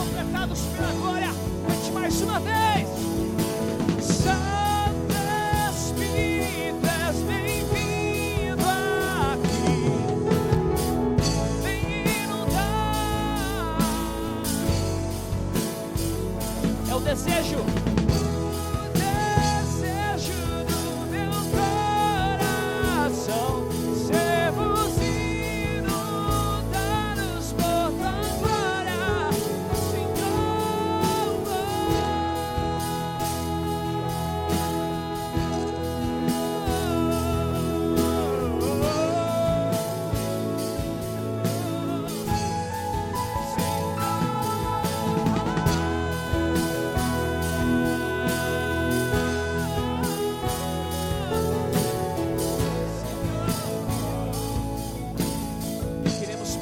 completados pela glória. Cante mais uma vez. Santo Espírito, és bem-vindo aqui. Vem inundar. É o desejo.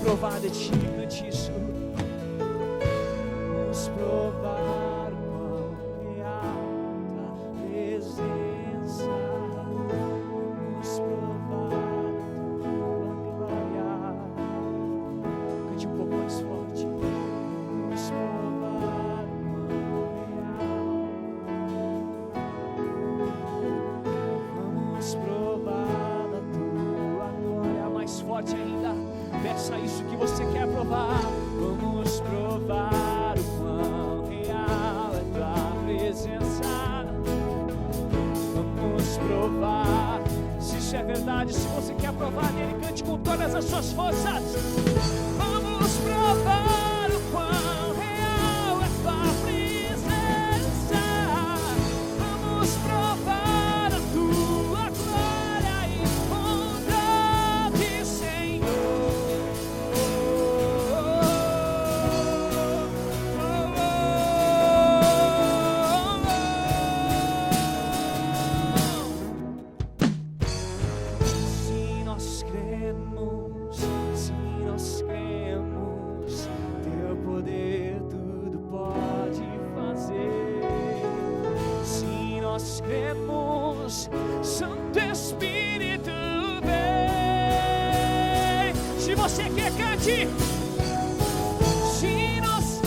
Provar de ti, cante isso. Vamos provar qual é a tua presença. Vamos provar a tua glória. Cante um pouco mais forte. Vamos provar qual é a Vamos provar da tua glória. Mais forte ainda. Peça isso que você quer provar. Vamos provar o quão real é tua presença. Vamos provar se isso é verdade. Se você quer provar dele, cante com todas as suas forças. Vamos provar o quão real é tua presença. Vamos provar a tua glória e bondade, Senhor. Santo Espírito vem. Se você quer, cante. Se nós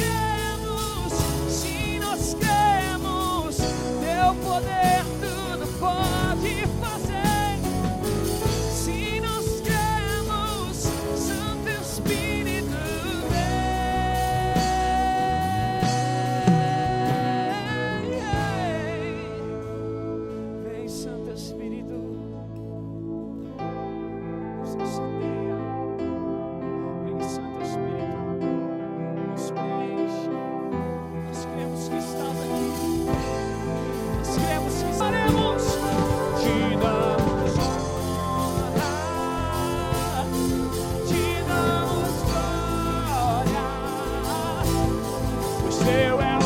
cremos, teu poder tudo pode fazer. Se nós cremos, Santo Espírito vem, Santo Espírito, nos incendeia. Vem, Santo Espírito, nos preenche. Nós cremos que estás aqui. Nós cremos que estaremos. Te damos honra, te damos glória, pois teu é o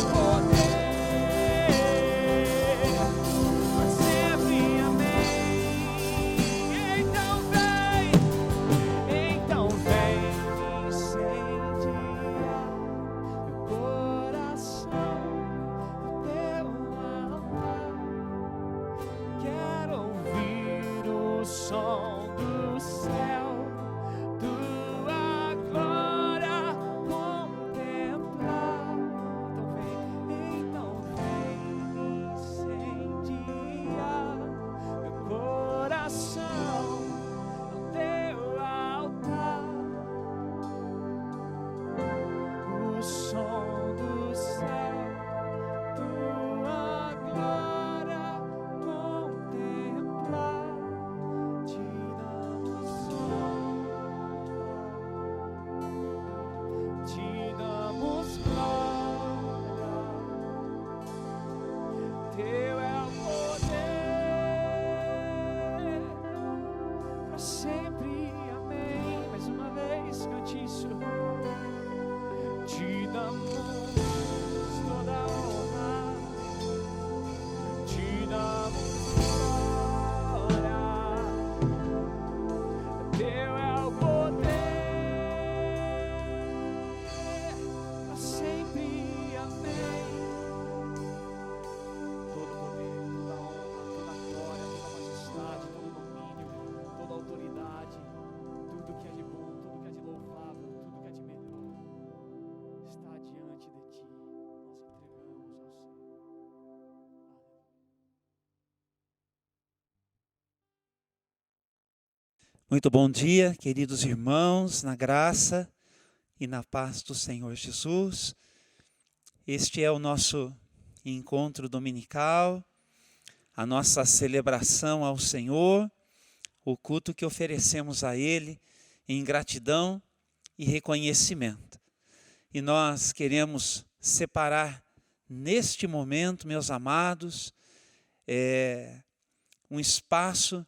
som do céu, tua glória contemplar. Então Muito bom dia, queridos irmãos, na graça e na paz do Senhor Jesus. Este é o nosso encontro dominical, a nossa celebração ao Senhor, o culto que oferecemos a Ele em gratidão e reconhecimento. E nós queremos separar neste momento, meus amados, um espaço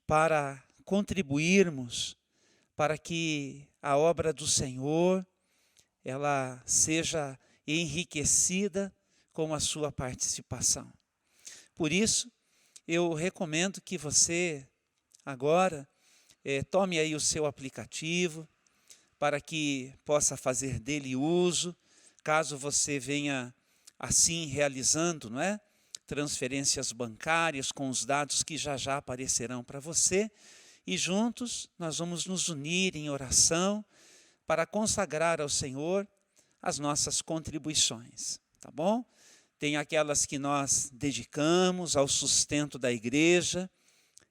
para contribuirmos para que a obra do Senhor ela seja enriquecida com a sua participação. Por isso, eu recomendo que você agora tome aí o seu aplicativo para que possa fazer dele uso, caso você venha assim realizando, não é? Transferências bancárias com os dados que já aparecerão para você. E juntos nós vamos nos unir em oração para consagrar ao Senhor as nossas contribuições, tá bom? Tem aquelas que nós dedicamos ao sustento da igreja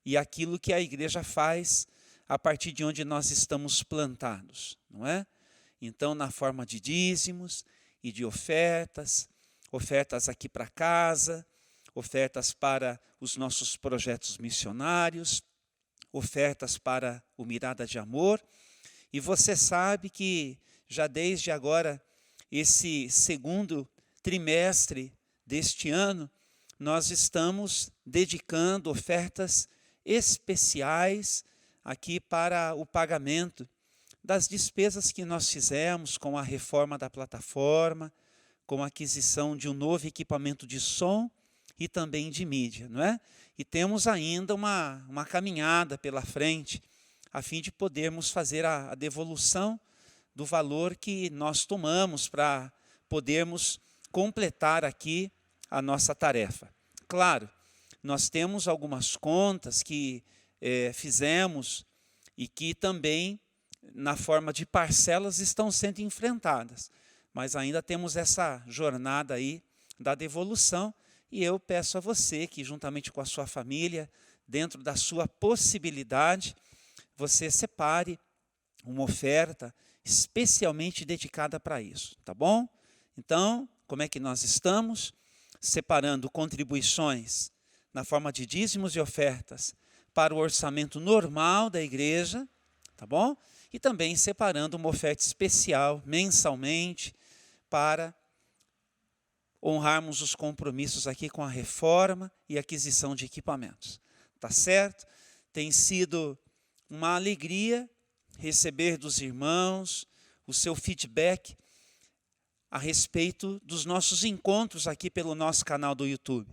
e aquilo que a igreja faz a partir de onde nós estamos plantados, não é? Então, na forma de dízimos e de ofertas aqui para casa, ofertas para os nossos projetos missionários, ofertas para o Mirada de Amor, e você sabe que já desde agora, esse segundo trimestre deste ano, nós estamos dedicando ofertas especiais aqui para o pagamento das despesas que nós fizemos com a reforma da plataforma, com a aquisição de um novo equipamento de som e também de mídia, não é? E temos ainda uma caminhada pela frente, a fim de podermos fazer a devolução do valor que nós tomamos para podermos completar aqui a nossa tarefa. Claro, nós temos algumas contas que fizemos e que também, na forma de parcelas, estão sendo enfrentadas. Mas ainda temos essa jornada aí da devolução. E eu peço a você que, juntamente com a sua família, dentro da sua possibilidade, você separe uma oferta especialmente dedicada para isso, tá bom? Então, como é que nós estamos? Separando contribuições na forma de dízimos e ofertas para o orçamento normal da igreja, tá bom? E também separando uma oferta especial mensalmente para honrarmos os compromissos aqui com a reforma e aquisição de equipamentos. Tá certo? Tem sido uma alegria receber dos irmãos o seu feedback a respeito dos nossos encontros aqui pelo nosso canal do YouTube.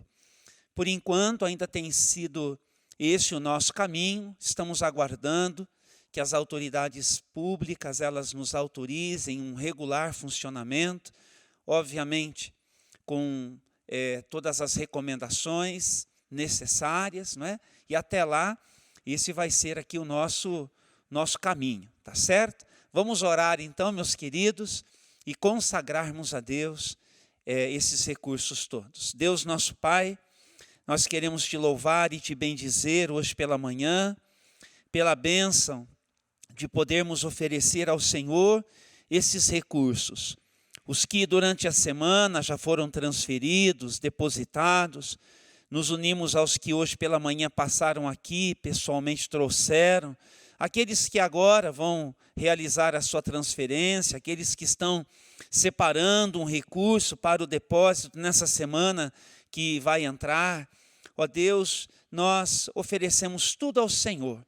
Por enquanto, ainda tem sido esse o nosso caminho. Estamos aguardando que as autoridades públicas elas nos autorizem um regular funcionamento. Obviamente, com todas as recomendações necessárias, não é? E até lá, esse vai ser aqui o nosso caminho, tá certo? Vamos orar então, meus queridos, e consagrarmos a Deus esses recursos todos. Deus nosso Pai, nós queremos te louvar e te bendizer hoje pela manhã, pela bênção de podermos oferecer ao Senhor esses recursos. Os que durante a semana já foram transferidos, depositados, nos unimos aos que hoje pela manhã passaram aqui, pessoalmente trouxeram, aqueles que agora vão realizar a sua transferência, aqueles que estão separando um recurso para o depósito nessa semana que vai entrar. Ó Deus, nós oferecemos tudo ao Senhor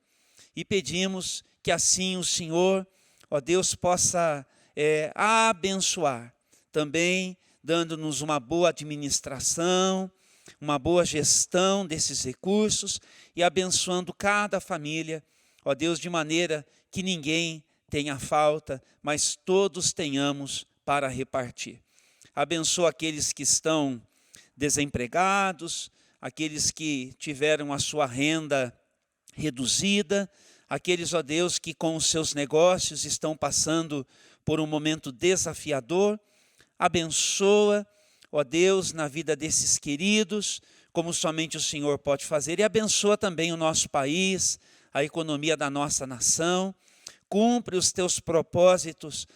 e pedimos que assim o Senhor, ó Deus, possa abençoar, também dando-nos uma boa administração, uma boa gestão desses recursos e abençoando cada família, ó Deus, de maneira que ninguém tenha falta, mas todos tenhamos para repartir. Abençoa aqueles que estão desempregados, aqueles que tiveram a sua renda reduzida, aqueles, ó Deus, que com os seus negócios estão passando por um momento desafiador. Abençoa, ó Deus, na vida desses queridos, como somente o Senhor pode fazer. E abençoa também o nosso país, a economia da nossa nação. Cumpre os teus propósitos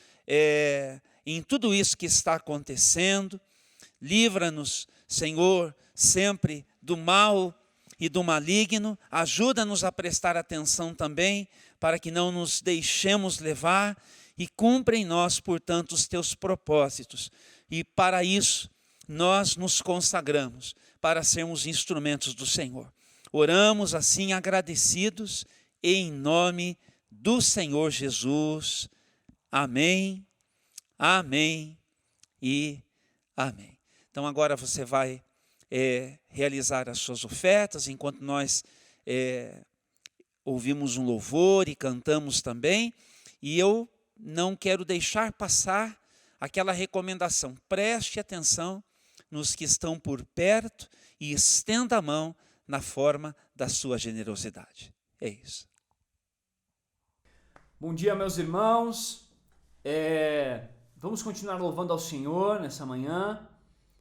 em tudo isso que está acontecendo. Livra-nos, Senhor, sempre do mal e do maligno. Ajuda-nos a prestar atenção também, para que não nos deixemos levar, e cumpra em nós, portanto, os teus propósitos. E para isso, nós nos consagramos, para sermos instrumentos do Senhor. Oramos assim agradecidos, em nome do Senhor Jesus. Amém, amém e amém. Então agora você vai realizar as suas ofertas, enquanto nós ouvimos um louvor e cantamos também. E eu não quero deixar passar aquela recomendação: preste atenção nos que estão por perto e estenda a mão na forma da sua generosidade. É isso. Bom dia, meus irmãos. Vamos continuar louvando ao Senhor nessa manhã.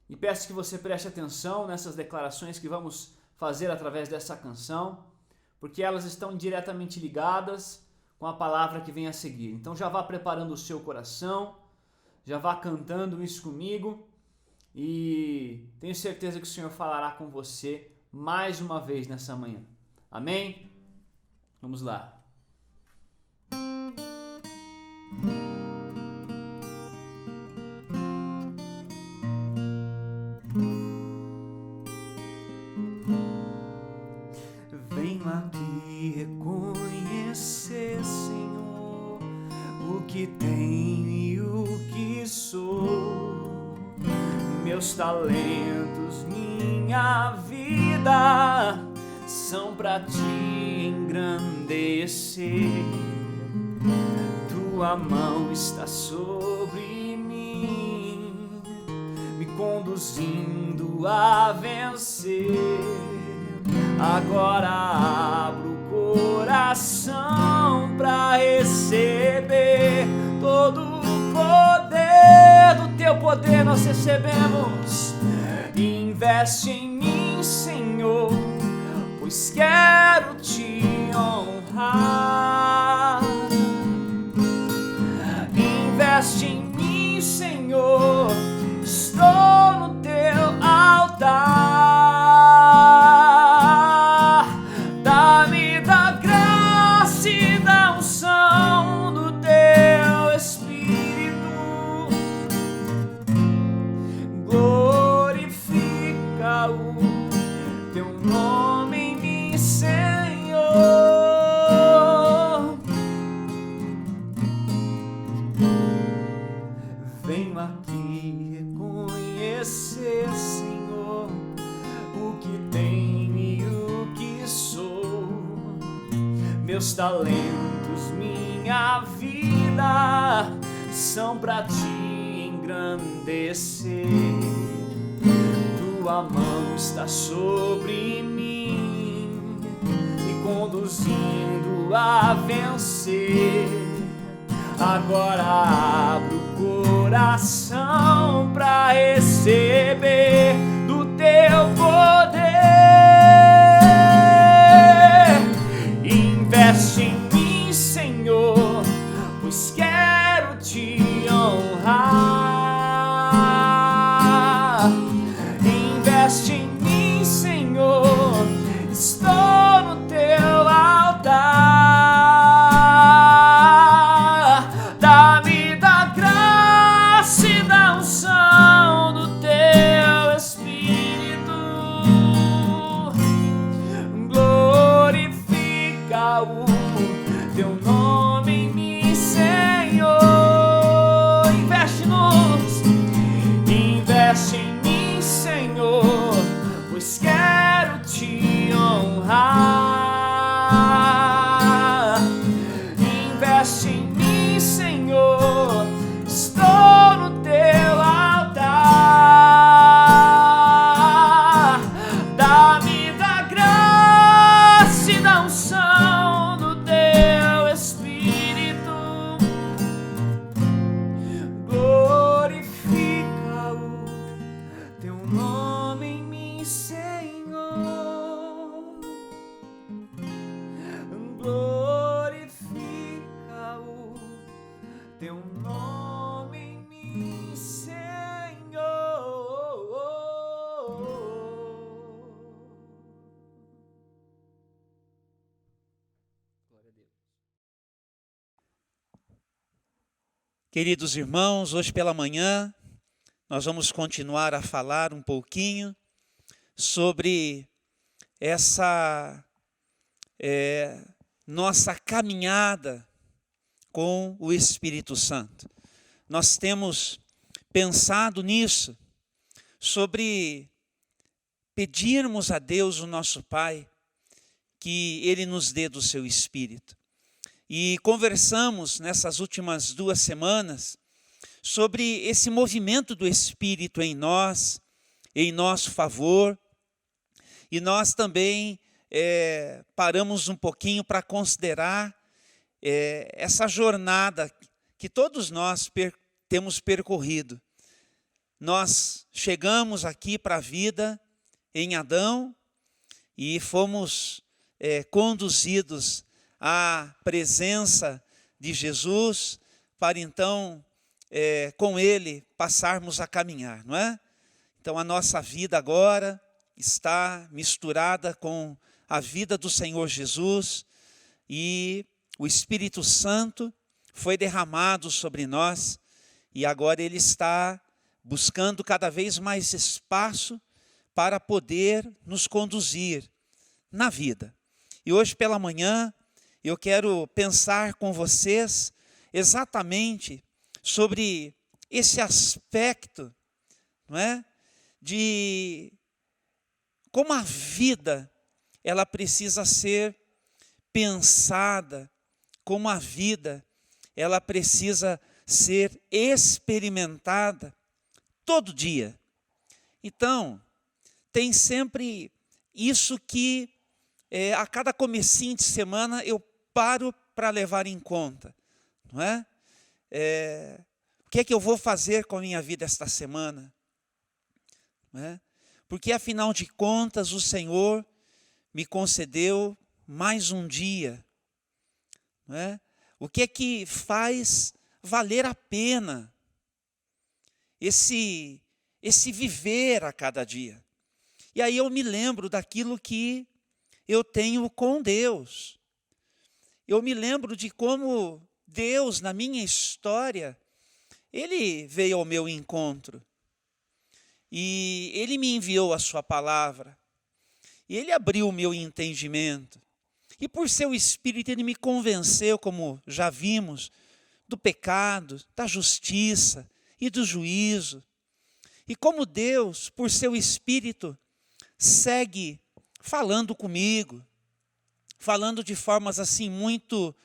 E peço que você preste atenção nessas declarações que vamos fazer através dessa canção, porque elas estão diretamente ligadas com a palavra que vem a seguir. Então já vá preparando o seu coração, já vá cantando isso comigo, e tenho certeza que o Senhor falará com você mais uma vez nessa manhã. Amém? Vamos lá. Venho aqui reconhecer, Senhor, o que tenho e o que sou, meus talentos, minha vida, são pra te engrandecer. Tua mão está sobre mim, me conduzindo a vencer. Agora abro o coração pra receber todo o poder. Do teu poder nós recebemos. Investe em mim, Senhor, pois quero te honrar. Investe em mim, Senhor, estou no teu altar. Dá-me da graça e da unção do teu Espírito. Glorifica o teu nome em mim, Senhor. Venho aqui reconhecer, Senhor, o que tenho e o que sou, meus talentos, minha vida, são pra te engrandecer. Tua mão está sobre mim, me conduzindo a vencer. Agora abro o coração pra receber do teu poder. Investe em mim, Senhor, pois quero te honrar. Investe em mim, Senhor, estou no teu altar. Dá-me da graça e da unção do teu Espírito. Glorifica o teu nome em mim, Senhor. Investe em mim, Senhor, pois quero te honrar. Investe em mim, Senhor, estou no teu altar. Dá-me da graça e da unção do teu Espírito. Glorifica o teu nome em mim, Senhor. Queridos irmãos, hoje pela manhã nós vamos continuar a falar um pouquinho sobre essa nossa caminhada com o Espírito Santo. Nós temos pensado nisso, sobre pedirmos a Deus, o nosso Pai, que Ele nos dê do seu Espírito. E conversamos nessas últimas 2 semanas sobre esse movimento do Espírito em nós, em nosso favor. E nós também paramos um pouquinho para considerar essa jornada que todos nós temos percorrido. Nós chegamos aqui para a vida em Adão e fomos conduzidos à presença de Jesus para então, com Ele, passarmos a caminhar, não é? Então a nossa vida agora está misturada com a vida do Senhor Jesus e o Espírito Santo foi derramado sobre nós e agora Ele está buscando cada vez mais espaço para poder nos conduzir na vida. E hoje pela manhã eu quero pensar com vocês exatamente sobre esse aspecto, não é? De como a vida ela precisa ser pensada, como a vida ela precisa ser experimentada todo dia. Então, tem sempre isso que a cada comecinho de semana eu paro para levar em conta, não é? O que é que eu vou fazer com a minha vida esta semana? Não é? Porque afinal de contas o Senhor me concedeu mais um dia, não é? O que é que faz valer a pena esse viver a cada dia? E aí eu me lembro daquilo que eu tenho com Deus. Eu me lembro de como Deus, na minha história, Ele veio ao meu encontro. E Ele me enviou a sua palavra. E Ele abriu o meu entendimento. E por seu Espírito Ele me convenceu, como já vimos, do pecado, da justiça e do juízo. E como Deus, por seu Espírito, segue falando comigo, falando de formas assim muito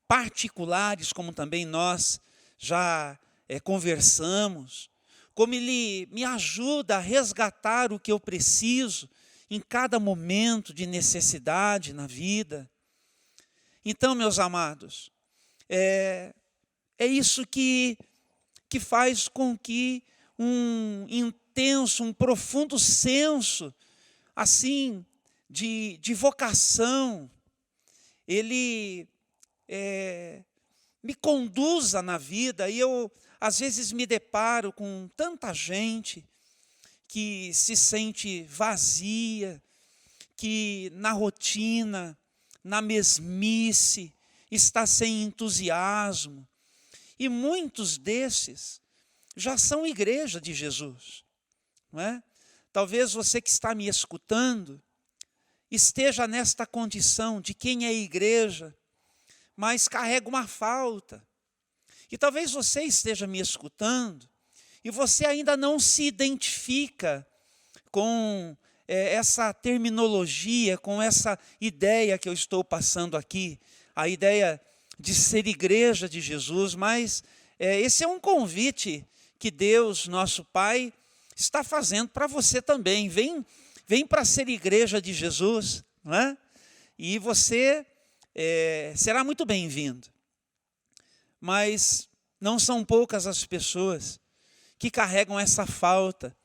particulares, como também nós já conversamos, como Ele me ajuda a resgatar o que eu preciso em cada momento de necessidade na vida. Então, meus amados, é isso que faz com que um intenso, um profundo senso, assim, de vocação, ele me conduza na vida. E eu, às vezes, me deparo com tanta gente que se sente vazia, que na rotina, na mesmice, está sem entusiasmo. E muitos desses já são igreja de Jesus, não é? Talvez você que está me escutando esteja nesta condição de quem é igreja, mas carrega uma falta. E talvez você esteja me escutando e você ainda não se identifica com essa terminologia, com essa ideia que eu estou passando aqui, a ideia de ser igreja de Jesus, mas esse é um convite que Deus, nosso Pai, está fazendo para você também. Vem para ser igreja de Jesus, não é? E você será muito bem-vindo. Mas não são poucas as pessoas que carregam essa falta.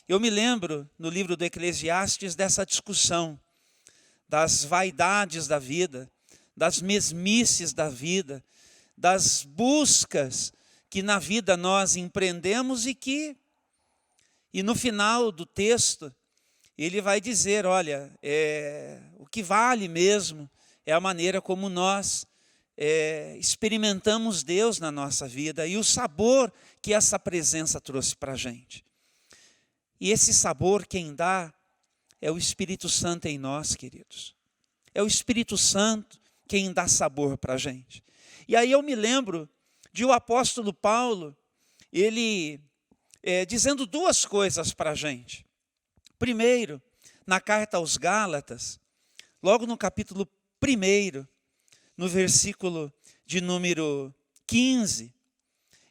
Eu me lembro, no livro do Eclesiastes, dessa discussão das vaidades da vida, das mesmices da vida, das buscas que na vida nós empreendemos e no final do texto, ele vai dizer, olha, o que vale mesmo é a maneira como nós experimentamos Deus na nossa vida e o sabor que essa presença trouxe para a gente. E esse sabor quem dá é o Espírito Santo em nós, queridos. É o Espírito Santo quem dá sabor para a gente. E aí eu me lembro de o apóstolo Paulo, ele dizendo duas coisas para a gente. Primeiro, na carta aos Gálatas, logo no capítulo 1, no versículo de número 15,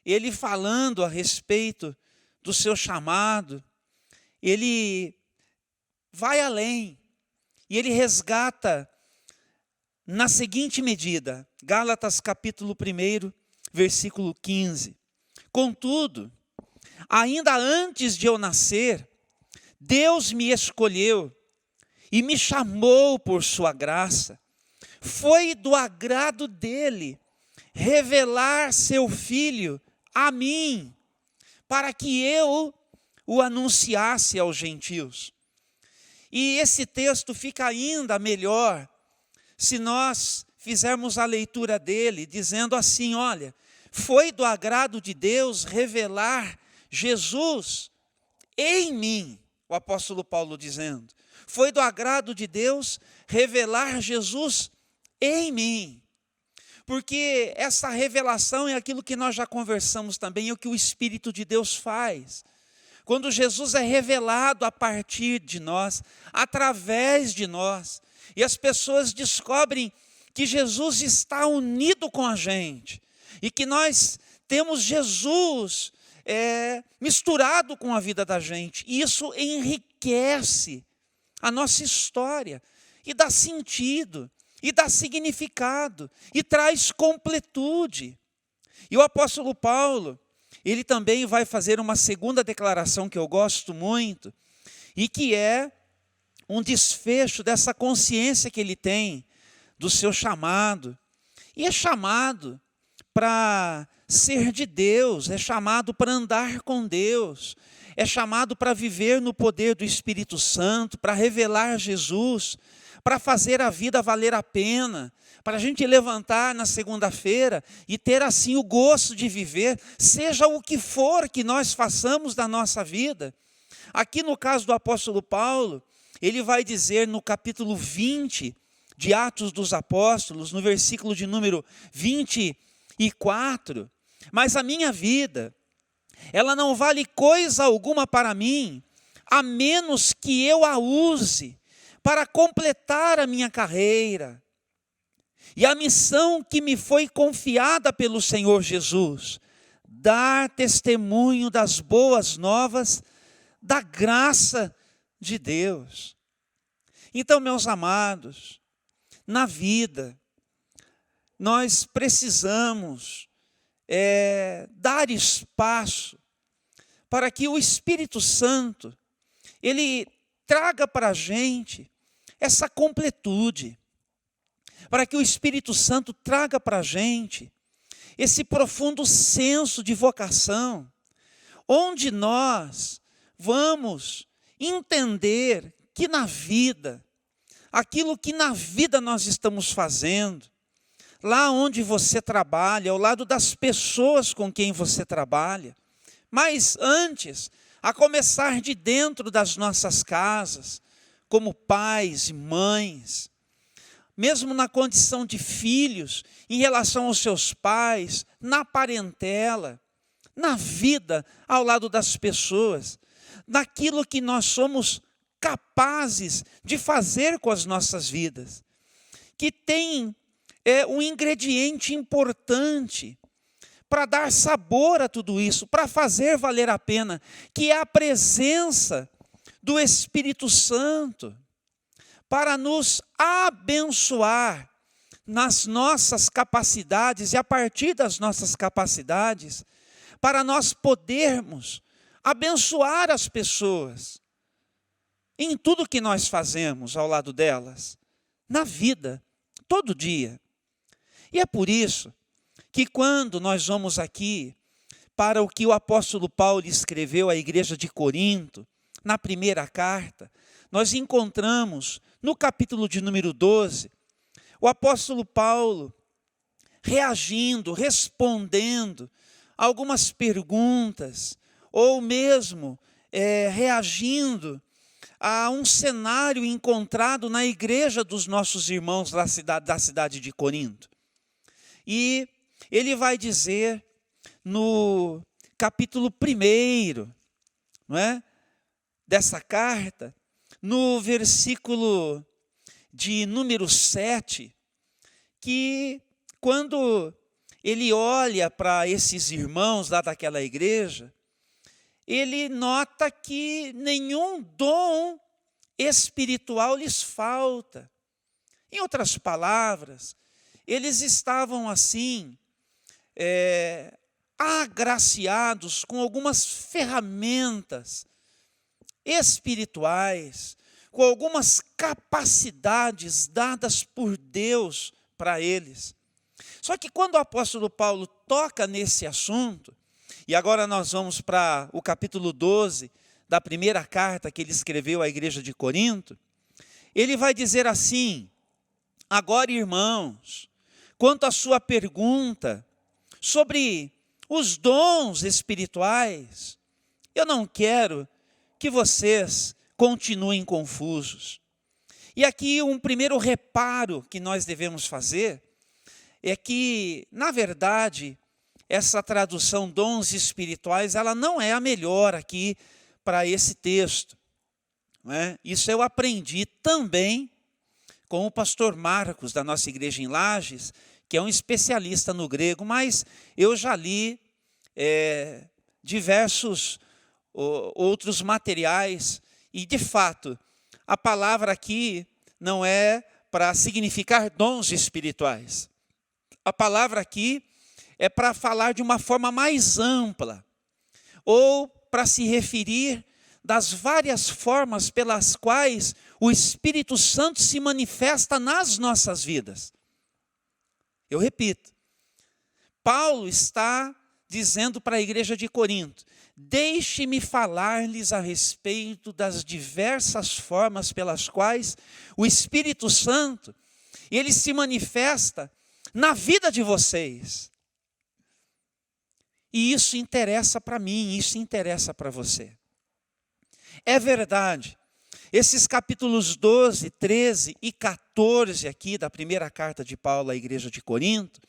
ele falando a respeito do seu chamado, ele vai além e ele resgata na seguinte medida, Gálatas capítulo 1, versículo 15. Contudo, ainda antes de eu nascer, Deus me escolheu e me chamou por sua graça. Foi do agrado dele revelar seu Filho a mim, para que eu o anunciasse aos gentios. E esse texto fica ainda melhor se nós fizermos a leitura dele, dizendo assim, olha, foi do agrado de Deus revelar Jesus em mim, o apóstolo Paulo dizendo. Foi do agrado de Deus revelar Jesus em mim. Porque essa revelação é aquilo que nós já conversamos também, é o que o Espírito de Deus faz. Quando Jesus é revelado a partir de nós, através de nós, e as pessoas descobrem que Jesus está unido com a gente, e que nós temos Jesus misturado com a vida da gente, e isso enriquece a nossa história, e dá sentido, e dá significado, e traz completude. E o apóstolo Paulo, ele também vai fazer uma segunda declaração que eu gosto muito, e que é um desfecho dessa consciência que ele tem do seu chamado. E é chamado para ser de Deus, é chamado para andar com Deus, é chamado para viver no poder do Espírito Santo, para revelar Jesus, para fazer a vida valer a pena, para a gente levantar na segunda-feira e ter assim o gosto de viver, seja o que for que nós façamos da nossa vida. Aqui no caso do apóstolo Paulo, ele vai dizer no capítulo 20 de Atos dos Apóstolos, no versículo de número 24, mas a minha vida, ela não vale coisa alguma para mim, a menos que eu a use para completar a minha carreira e a missão que me foi confiada pelo Senhor Jesus, dar testemunho das boas novas da graça de Deus. Então, meus amados, na vida, nós precisamos dar espaço para que o Espírito Santo, ele traga para a gente essa completude, para que o Espírito Santo traga para a gente esse profundo senso de vocação, onde nós vamos entender que na vida, aquilo que na vida nós estamos fazendo, lá onde você trabalha, ao lado das pessoas com quem você trabalha, mas antes, a começar de dentro das nossas casas, como pais e mães, mesmo na condição de filhos, em relação aos seus pais, na parentela, na vida ao lado das pessoas, naquilo que nós somos capazes de fazer com as nossas vidas, que tem um ingrediente importante para dar sabor a tudo isso, para fazer valer a pena, que é a presença do Espírito Santo, para nos abençoar nas nossas capacidades e a partir das nossas capacidades, para nós podermos abençoar as pessoas em tudo que nós fazemos ao lado delas, na vida, todo dia. E é por isso que quando nós vamos aqui para o que o apóstolo Paulo escreveu à igreja de Corinto, na primeira carta, nós encontramos no capítulo de número 12, o apóstolo Paulo reagindo, respondendo a algumas perguntas, ou mesmo reagindo a um cenário encontrado na igreja dos nossos irmãos da cidade de Corinto. E ele vai dizer no capítulo 1, não é, dessa carta, no versículo de número 7, que quando ele olha para esses irmãos lá daquela igreja, ele nota que nenhum dom espiritual lhes falta. Em outras palavras, eles estavam assim, agraciados com algumas ferramentas espirituais, com algumas capacidades dadas por Deus para eles. Só que quando o apóstolo Paulo toca nesse assunto, e agora nós vamos para o capítulo 12 da primeira carta que ele escreveu à igreja de Corinto, ele vai dizer assim: agora, irmãos, quanto à sua pergunta sobre os dons espirituais, eu não quero que vocês continuem confusos. E aqui um primeiro reparo que nós devemos fazer é que, na verdade, essa tradução dons espirituais, ela não é a melhor aqui para esse texto, não é? Isso eu aprendi também com o pastor Marcos, da nossa igreja em Lages, que é um especialista no grego, mas eu já li diversos outros materiais, e de fato, a palavra aqui não é para significar dons espirituais. A palavra aqui é para falar de uma forma mais ampla, ou para se referir das várias formas pelas quais o Espírito Santo se manifesta nas nossas vidas. Eu repito, Paulo está dizendo para a igreja de Corinto: deixe-me falar-lhes a respeito das diversas formas pelas quais o Espírito Santo, ele se manifesta na vida de vocês. E isso interessa para mim, isso interessa para você. É verdade, esses capítulos 12, 13 e 14 aqui da primeira carta de Paulo à igreja de Corinto,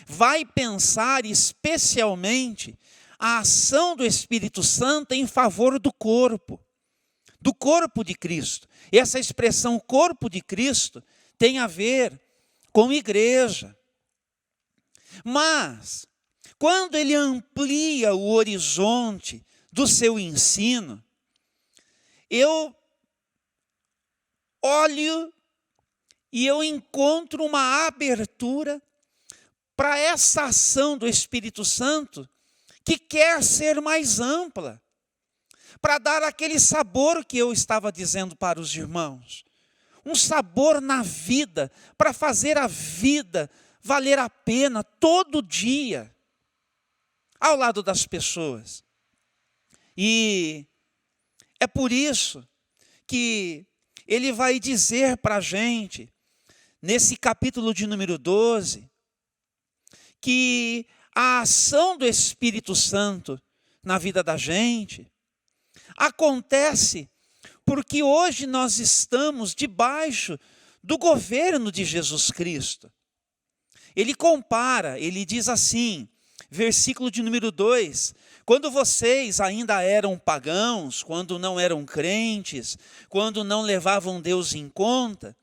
vai pensar especialmente a ação do Espírito Santo em favor do corpo de Cristo. E essa expressão corpo de Cristo tem a ver com igreja. Mas, quando ele amplia o horizonte do seu ensino, eu olho e eu encontro uma abertura para essa ação do Espírito Santo que quer ser mais ampla, para dar aquele sabor que eu estava dizendo para os irmãos, um sabor na vida, para fazer a vida valer a pena todo dia, ao lado das pessoas. E é por isso que ele vai dizer para a gente, nesse capítulo de número 12, que a ação do Espírito Santo na vida da gente acontece porque hoje nós estamos debaixo do governo de Jesus Cristo. Ele compara, ele diz assim, versículo de número 2, quando vocês ainda eram pagãos, quando não eram crentes, quando não levavam Deus em conta,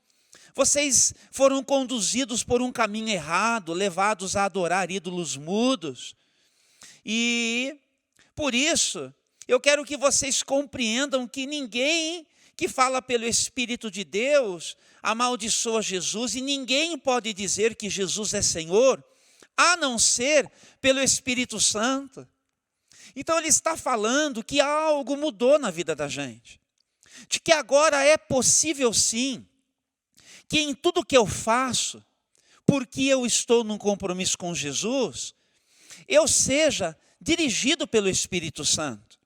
vocês foram conduzidos por um caminho errado, levados a adorar ídolos mudos. E por isso, eu quero que vocês compreendam que ninguém que fala pelo Espírito de Deus amaldiçoa Jesus, e ninguém pode dizer que Jesus é Senhor, a não ser pelo Espírito Santo. Então ele está falando que algo mudou na vida da gente, de que agora é possível sim, que em tudo que eu faço, porque eu estou num compromisso com Jesus, eu seja dirigido pelo Espírito Santo,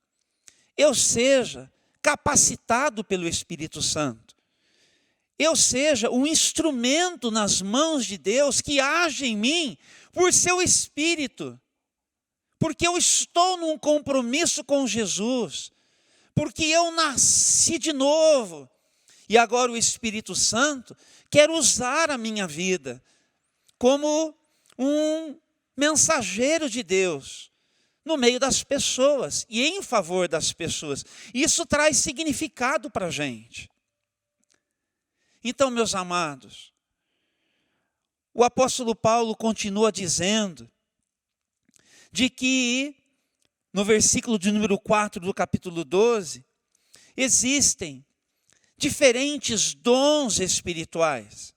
eu seja capacitado pelo Espírito Santo, eu seja um instrumento nas mãos de Deus que age em mim por seu Espírito, porque eu estou num compromisso com Jesus, porque eu nasci de novo, e agora o Espírito Santo quer usar a minha vida como um mensageiro de Deus no meio das pessoas e em favor das pessoas. Isso traz significado para a gente. Então, meus amados, o apóstolo Paulo continua dizendo de que, no versículo de número 4 do capítulo 12, existem diferentes dons espirituais,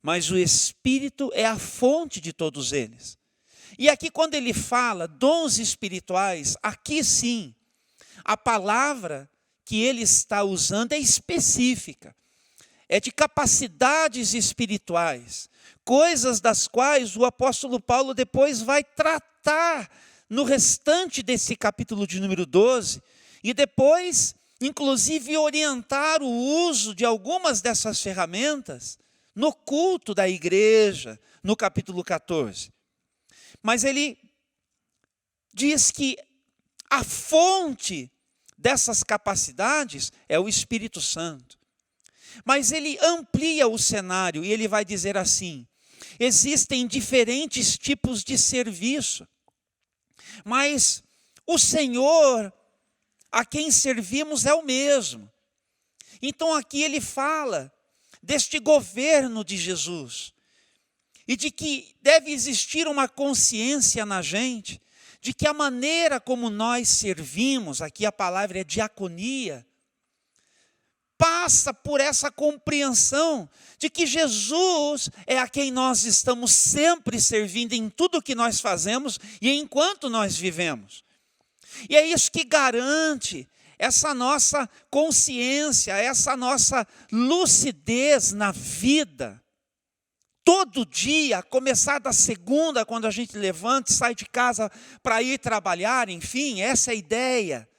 mas o Espírito é a fonte de todos eles. E aqui, quando ele fala dons espirituais, aqui sim, a palavra que ele está usando é específica. É de capacidades espirituais, coisas das quais o apóstolo Paulo depois vai tratar no restante desse capítulo de número 12, e depois, inclusive, orientar o uso de algumas dessas ferramentas no culto da igreja, no capítulo 14. Mas ele diz que a fonte dessas capacidades é o Espírito Santo. Mas ele amplia o cenário e ele vai dizer assim: existem diferentes tipos de serviço, mas o Senhor a quem servimos é o mesmo. Então aqui ele fala deste governo de Jesus e de que deve existir uma consciência na gente de que a maneira como nós servimos, aqui a palavra é diaconia, passa por essa compreensão de que Jesus é a quem nós estamos sempre servindo em tudo o que nós fazemos e enquanto nós vivemos. E é isso que garante essa nossa consciência, essa nossa lucidez na vida. Todo dia, a começar da segunda, quando a gente levanta e sai de casa para ir trabalhar, enfim, essa é a ideia,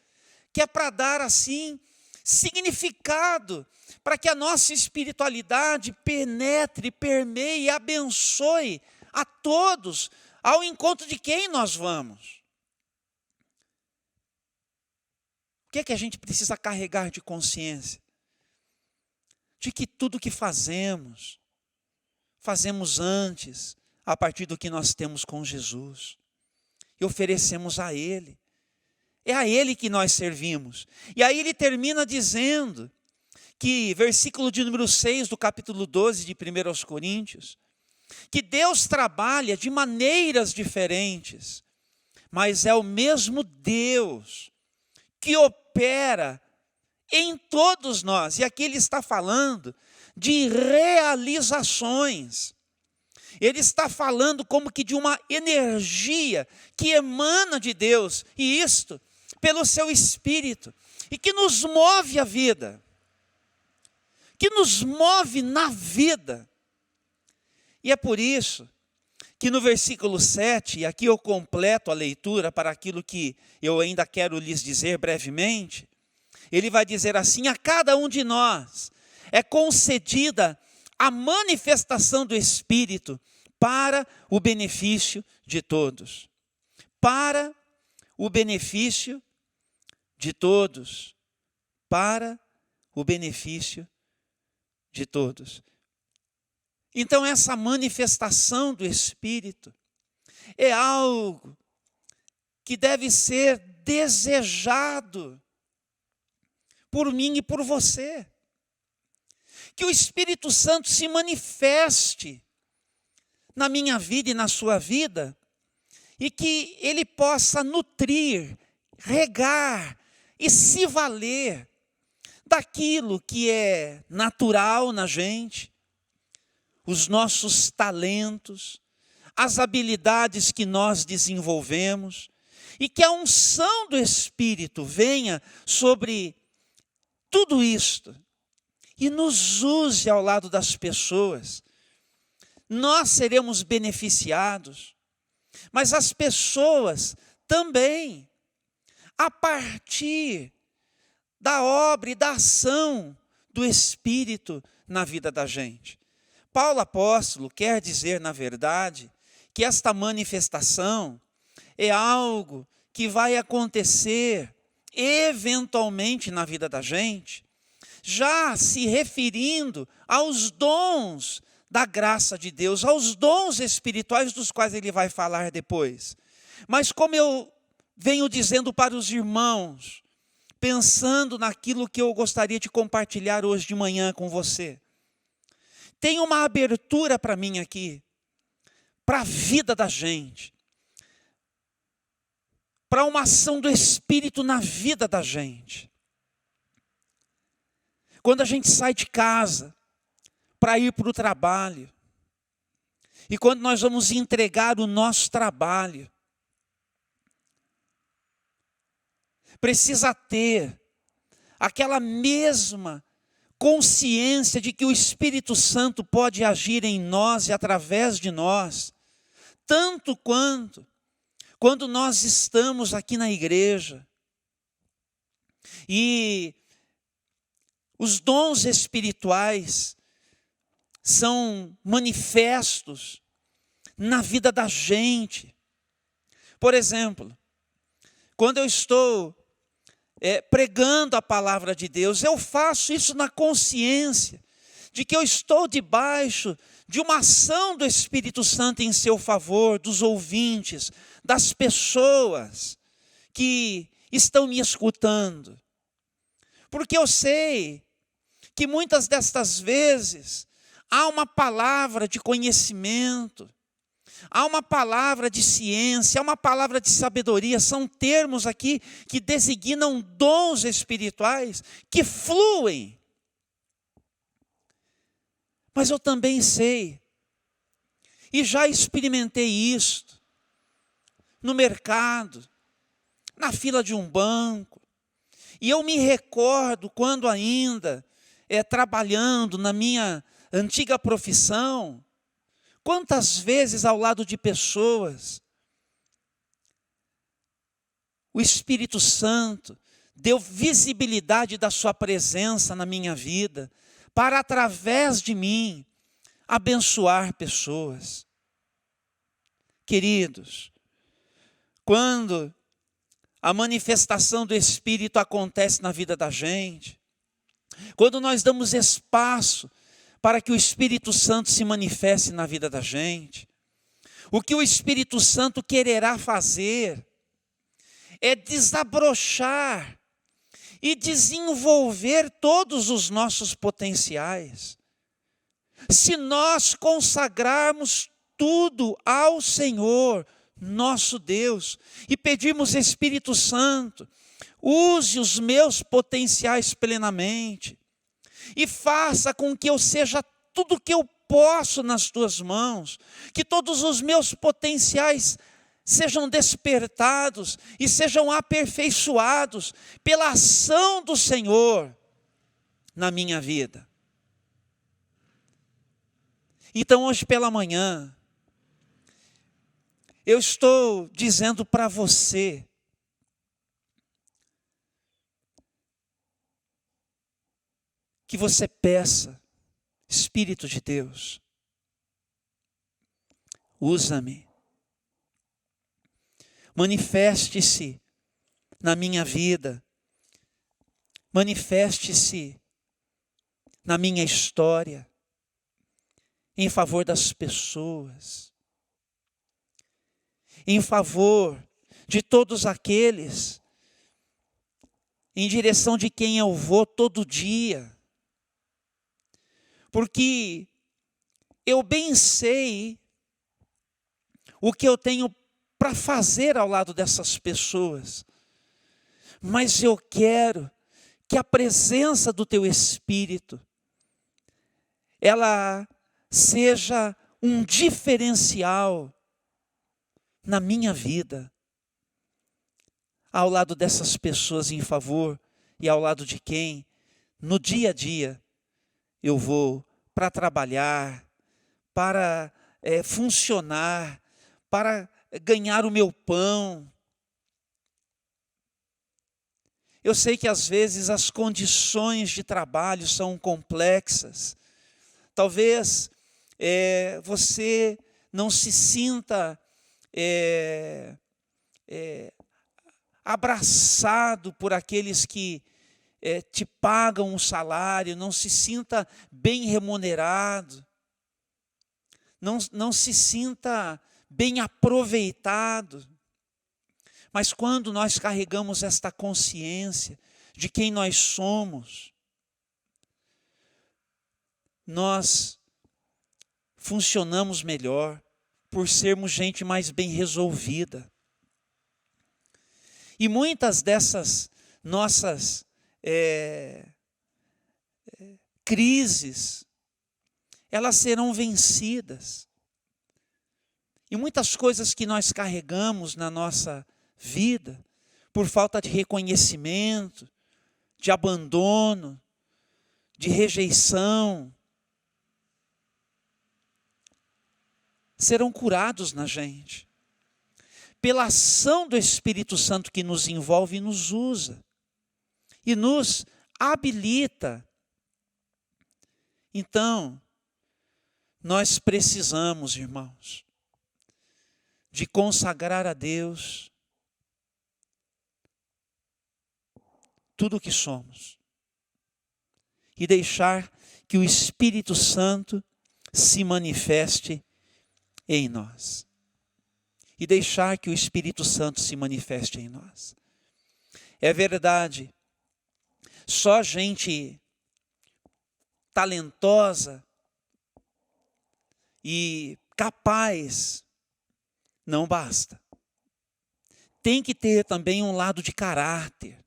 que é para dar assim significado, para que a nossa espiritualidade penetre, permeie e abençoe a todos, ao encontro de quem nós vamos. O que é que a gente precisa carregar de consciência? De que tudo que fazemos antes, a partir do que nós temos com Jesus, e oferecemos a Ele. É a Ele que nós servimos. E aí ele termina dizendo que, versículo de número 6 do capítulo 12 de 1 Coríntios, que Deus trabalha de maneiras diferentes, mas é o mesmo Deus que opera em todos nós. E aqui ele está falando de realizações. Ele está falando como que de uma energia que emana de Deus, e isto pelo seu Espírito, e que nos move a vida, que nos move na vida. E é por isso que no versículo 7, e aqui eu completo a leitura para aquilo que eu ainda quero lhes dizer brevemente, ele vai dizer assim: a cada um de nós é concedida a manifestação do Espírito para o benefício de todos. Para o benefício de todos. Para o benefício de todos. Então essa manifestação do Espírito é algo que deve ser desejado por mim e por você. Que o Espírito Santo se manifeste na minha vida e na sua vida, e que ele possa nutrir, regar e se valer daquilo que é natural na gente, os nossos talentos, as habilidades que nós desenvolvemos, e que a unção do Espírito venha sobre tudo isto e nos use ao lado das pessoas. Nós seremos beneficiados, mas as pessoas também, a partir da obra e da ação do Espírito na vida da gente. Paulo apóstolo quer dizer, na verdade, que esta manifestação é algo que vai acontecer eventualmente na vida da gente, já se referindo aos dons da graça de Deus, aos dons espirituais dos quais ele vai falar depois. Mas como eu venho dizendo para os irmãos, pensando naquilo que eu gostaria de compartilhar hoje de manhã com você, tem uma abertura para mim aqui, para a vida da gente, para uma ação do Espírito na vida da gente. Quando a gente sai de casa para ir para o trabalho, e quando nós vamos entregar o nosso trabalho, precisa ter aquela mesma consciência de que o Espírito Santo pode agir em nós e através de nós, tanto quando nós estamos aqui na igreja. E os dons espirituais são manifestos na vida da gente. Por exemplo, quando eu estou pregando a palavra de Deus, eu faço isso na consciência de que eu estou debaixo de uma ação do Espírito Santo em seu favor, dos ouvintes, das pessoas que estão me escutando. Porque eu sei que muitas destas vezes há uma palavra de conhecimento, há uma palavra de ciência, há uma palavra de sabedoria, são termos aqui que designam dons espirituais que fluem. Mas eu também sei, e já experimentei isto, no mercado, na fila de um banco, e eu me recordo quando ainda, trabalhando na minha antiga profissão, quantas vezes ao lado de pessoas, o Espírito Santo deu visibilidade da sua presença na minha vida, para através de mim, abençoar pessoas. Queridos, quando a manifestação do Espírito acontece na vida da gente, quando nós damos espaço para que o Espírito Santo se manifeste na vida da gente, o que o Espírito Santo quererá fazer é desabrochar e desenvolver todos os nossos potenciais. Se nós consagrarmos tudo ao Senhor, nosso Deus, e pedirmos: Espírito Santo, use os meus potenciais plenamente, e faça com que eu seja tudo o que eu posso nas tuas mãos, que todos os meus potenciais sejam despertados e sejam aperfeiçoados pela ação do Senhor na minha vida. Então hoje pela manhã, eu estou dizendo para você, que você peça: Espírito de Deus, usa-me. Manifeste-se na minha vida, manifeste-se na minha história, em favor das pessoas, em favor de todos aqueles em direção de quem eu vou todo dia. Porque eu bem sei o que eu tenho para fazer ao lado dessas pessoas, mas eu quero que a presença do teu Espírito, ela seja um diferencial na minha vida, ao lado dessas pessoas, em favor e ao lado de quem, no dia a dia, eu vou para trabalhar, para funcionar, para ganhar o meu pão. Eu sei que às vezes as condições de trabalho são complexas. Talvez você não se sinta abraçado por aqueles que te pagam um salário, não se sinta bem remunerado, não se sinta bem aproveitado. Mas quando nós carregamos esta consciência de quem nós somos, nós funcionamos melhor por sermos gente mais bem resolvida. E muitas dessas nossas crises, elas serão vencidas. E muitas coisas que nós carregamos na nossa vida, por falta de reconhecimento, de abandono, de rejeição, serão curados na gente, pela ação do Espírito Santo que nos envolve e nos usa, e nos habilita. Então, nós precisamos, irmãos, de consagrar a Deus tudo o que somos, e deixar que o Espírito Santo se manifeste em nós. E deixar que o Espírito Santo se manifeste em nós. É verdade, só gente talentosa e capaz não basta. Tem que ter também um lado de caráter.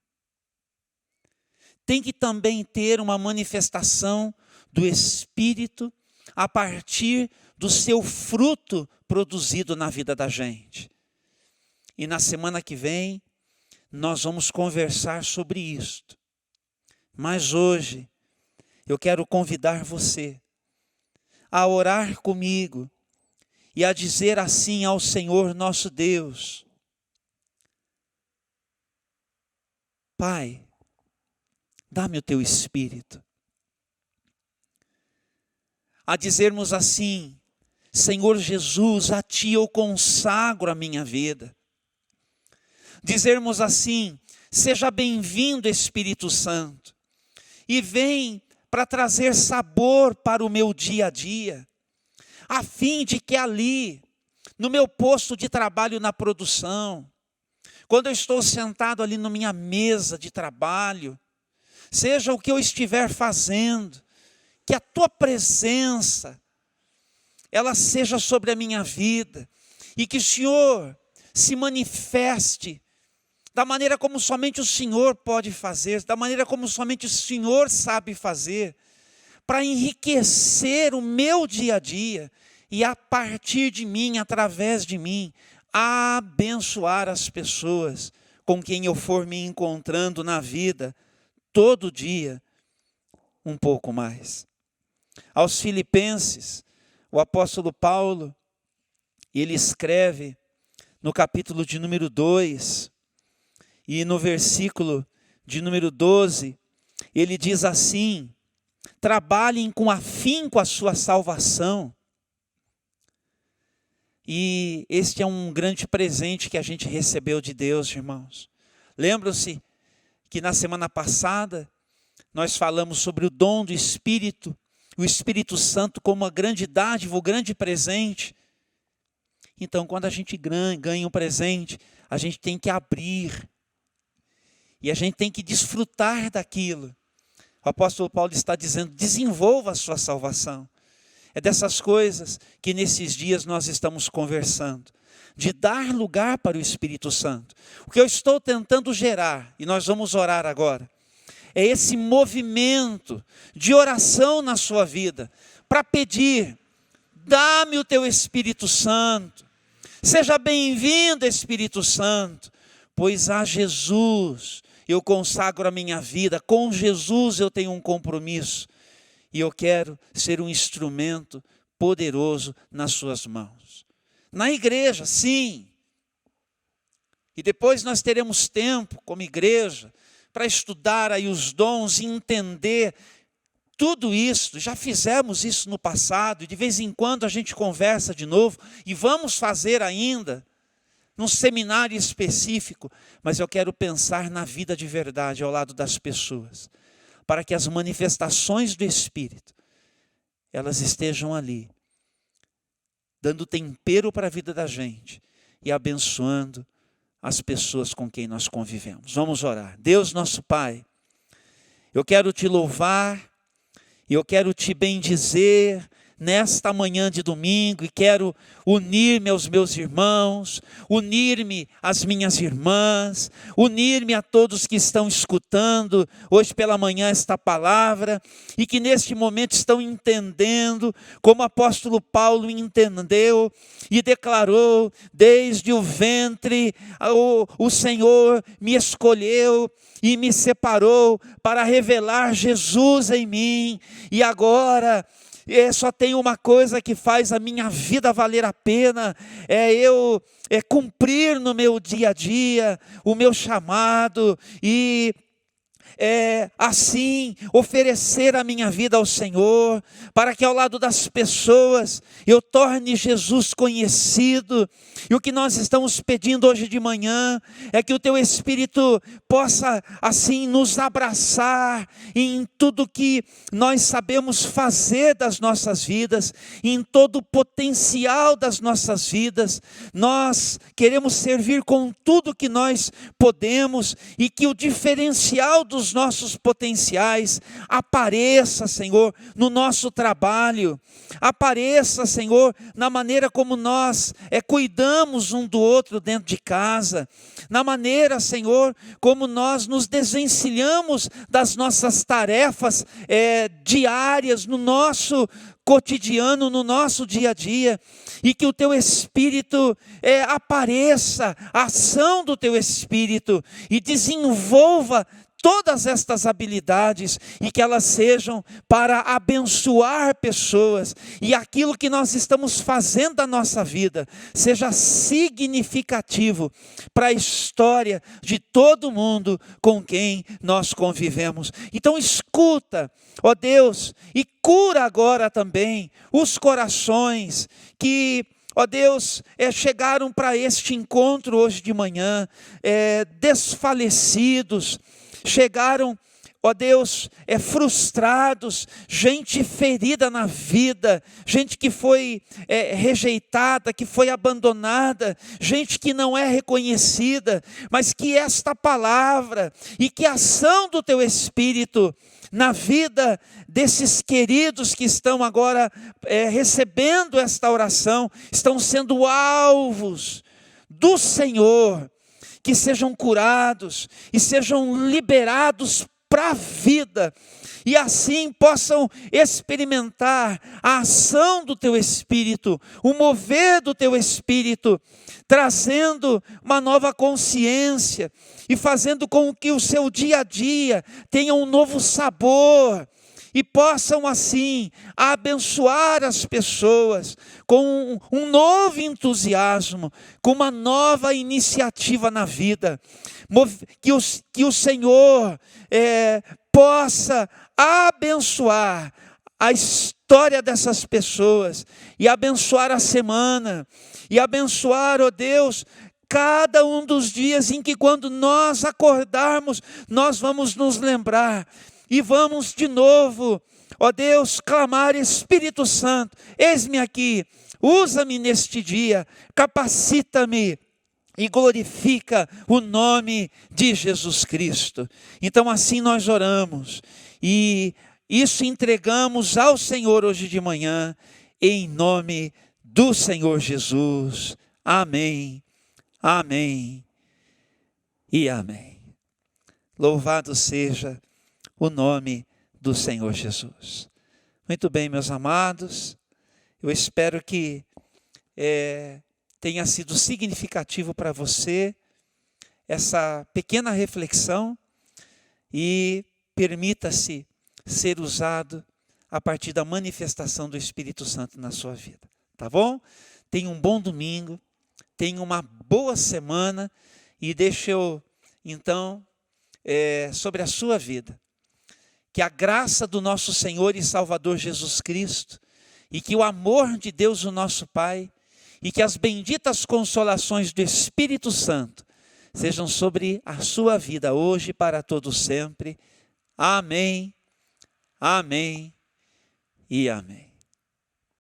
Tem que também ter uma manifestação do Espírito a partir do seu fruto produzido na vida da gente. E na semana que vem, nós vamos conversar sobre isto. Mas hoje, eu quero convidar você a orar comigo e a dizer assim ao Senhor nosso Deus: Pai, dá-me o teu Espírito. A dizermos assim: Senhor Jesus, a Ti eu consagro a minha vida. Dizermos assim: seja bem-vindo, Espírito Santo, e vem para trazer sabor para o meu dia a dia, a fim de que ali, no meu posto de trabalho na produção, quando eu estou sentado ali na minha mesa de trabalho, seja o que eu estiver fazendo, que a Tua presença, ela seja sobre a minha vida, e que o Senhor se manifeste da maneira como somente o Senhor pode fazer, da maneira como somente o Senhor sabe fazer, para enriquecer o meu dia a dia, e a partir de mim, através de mim, abençoar as pessoas com quem eu for me encontrando na vida, todo dia, um pouco mais. Aos Filipenses, o apóstolo Paulo, ele escreve no capítulo de número 2, e no versículo de número 12, ele diz assim: trabalhem com afinco a sua salvação. E este é um grande presente que a gente recebeu de Deus, irmãos. Lembram-se que na semana passada nós falamos sobre o dom do Espírito, o Espírito Santo como uma grande dádiva, o grande presente. Então, quando a gente ganha um presente, a gente tem que abrir. E a gente tem que desfrutar daquilo. O apóstolo Paulo está dizendo: desenvolva a sua salvação. É dessas coisas que nesses dias nós estamos conversando. De dar lugar para o Espírito Santo. O que eu estou tentando gerar, e nós vamos orar agora, é esse movimento de oração na sua vida, para pedir: dá-me o teu Espírito Santo. Seja bem-vindo, Espírito Santo, pois a Jesus eu consagro a minha vida, com Jesus eu tenho um compromisso, e eu quero ser um instrumento poderoso nas suas mãos. Na igreja, sim, e depois nós teremos tempo como igreja, para estudar aí os dons e entender tudo isso, já fizemos isso no passado, e de vez em quando a gente conversa de novo, e vamos fazer ainda, num seminário específico, mas eu quero pensar na vida de verdade ao lado das pessoas, para que as manifestações do Espírito, elas estejam ali, dando tempero para a vida da gente, e abençoando as pessoas com quem nós convivemos. Vamos orar. Deus nosso Pai, eu quero te louvar, e eu quero te bendizer nesta manhã de domingo, e quero unir-me aos meus irmãos, unir-me às minhas irmãs, unir-me a todos que estão escutando hoje pela manhã esta palavra, e que neste momento estão entendendo, como o apóstolo Paulo entendeu e declarou: desde o ventre o Senhor me escolheu e me separou para revelar Jesus em mim, e agora só tem uma coisa que faz a minha vida valer a pena, eu cumprir no meu dia a dia o meu chamado, e assim oferecer a minha vida ao Senhor, para que ao lado das pessoas eu torne Jesus conhecido. E o que nós estamos pedindo hoje de manhã é que o Teu Espírito possa assim nos abraçar em tudo que nós sabemos fazer das nossas vidas, em todo o potencial das nossas vidas. Nós queremos servir com tudo que nós podemos, e que o diferencial dos nossos potenciais apareça, Senhor, no nosso trabalho, apareça, Senhor, na maneira como nós cuidamos um do outro dentro de casa, na maneira, Senhor, como nós nos desvencilhamos das nossas tarefas diárias, no nosso cotidiano, no nosso dia a dia, e que o Teu Espírito apareça, a ação do Teu Espírito, e desenvolva todas estas habilidades, e que elas sejam para abençoar pessoas, e aquilo que nós estamos fazendo da nossa vida seja significativo para a história de todo mundo com quem nós convivemos. Então escuta, ó Deus, e cura agora também os corações que, ó Deus, chegaram para este encontro hoje de manhã, desfalecidos, chegaram, ó Deus, frustrados, gente ferida na vida, gente que foi rejeitada, que foi abandonada, gente que não é reconhecida, mas que esta palavra e que a ação do Teu Espírito na vida desses queridos que estão agora recebendo esta oração, estão sendo alvos do Senhor, que sejam curados e sejam liberados para a vida, e assim possam experimentar a ação do Teu Espírito, o mover do Teu Espírito, trazendo uma nova consciência e fazendo com que o seu dia a dia tenha um novo sabor, e possam assim abençoar as pessoas com um novo entusiasmo, com uma nova iniciativa na vida, que o Senhor possa abençoar a história dessas pessoas, e abençoar a semana, e abençoar, ó Deus, cada um dos dias em que, quando nós acordarmos, nós vamos nos lembrar, e vamos de novo, ó Deus, clamar: Espírito Santo, eis-me aqui, usa-me neste dia, capacita-me e glorifica o nome de Jesus Cristo. Então assim nós oramos, e isso entregamos ao Senhor hoje de manhã, em nome do Senhor Jesus. Amém, amém e amém. Louvado seja o nome do Senhor Jesus. Muito bem, meus amados, eu espero que tenha sido significativo para você essa pequena reflexão, e permita-se ser usado a partir da manifestação do Espírito Santo na sua vida, tá bom? Tenha um bom domingo, tenha uma boa semana, e deixa eu, então, sobre a sua vida, que a graça do nosso Senhor e Salvador Jesus Cristo, e que o amor de Deus, o nosso Pai, e que as benditas consolações do Espírito Santo sejam sobre a sua vida hoje e para todo sempre. Amém, amém e amém.